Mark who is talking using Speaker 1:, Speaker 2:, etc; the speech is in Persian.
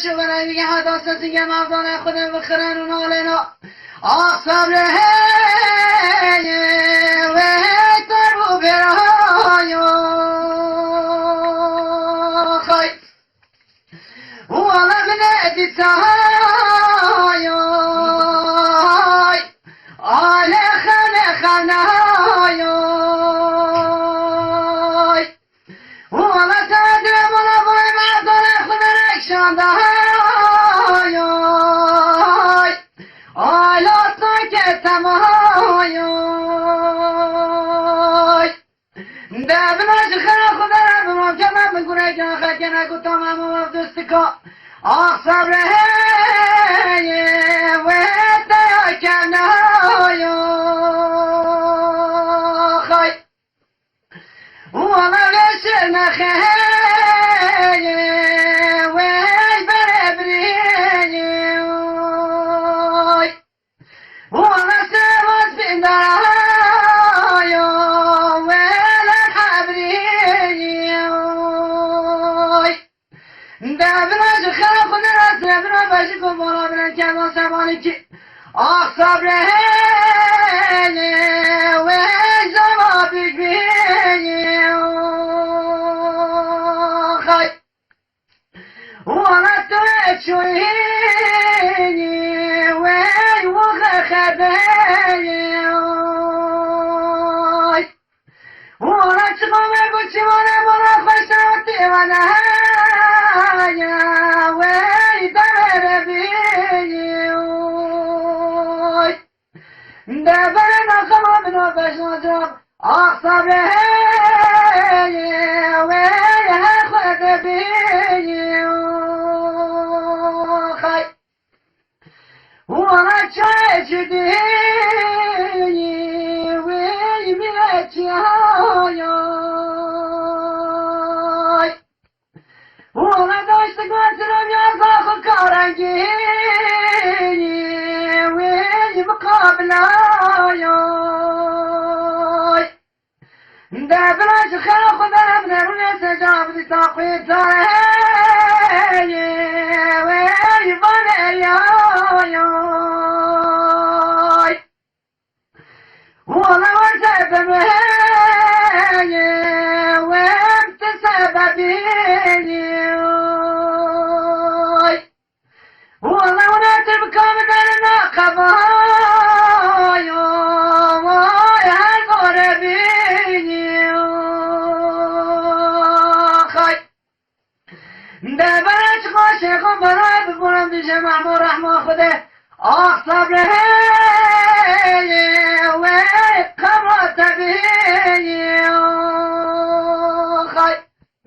Speaker 1: شغل میگه حداست دیگه مردان خودم بخرن و نالنا آخصاب و هیتر و برای خی و علم ندیتای آل خانه خانه و علم تدرم و بای مردان خودم رکشانده آخ صبر و تیا کنای خی و مغش نخی و بربری و مسوس بندای و لخبری دبرج خراب نراس دبرج باشی کو بالا برن که ما سوانی کی آخ صبر و جواب بگی خی و تو چوی و خبری و چقام بچی وانه بالا خوشتی وانه أخصب ويا خد بي خي وانا شايدي ويمشي وانا داشت قاتل يا زاخ كارنجي ويمقابلنا دبرج خلق دم نرون سجاب دي تقوي تاي وي بني يا ولا وجب مهي وانت سببي ولا وناتب كامل النقبة دبرج خوشم برای بکنم دیشم محمود رحمان خوده آخ صبره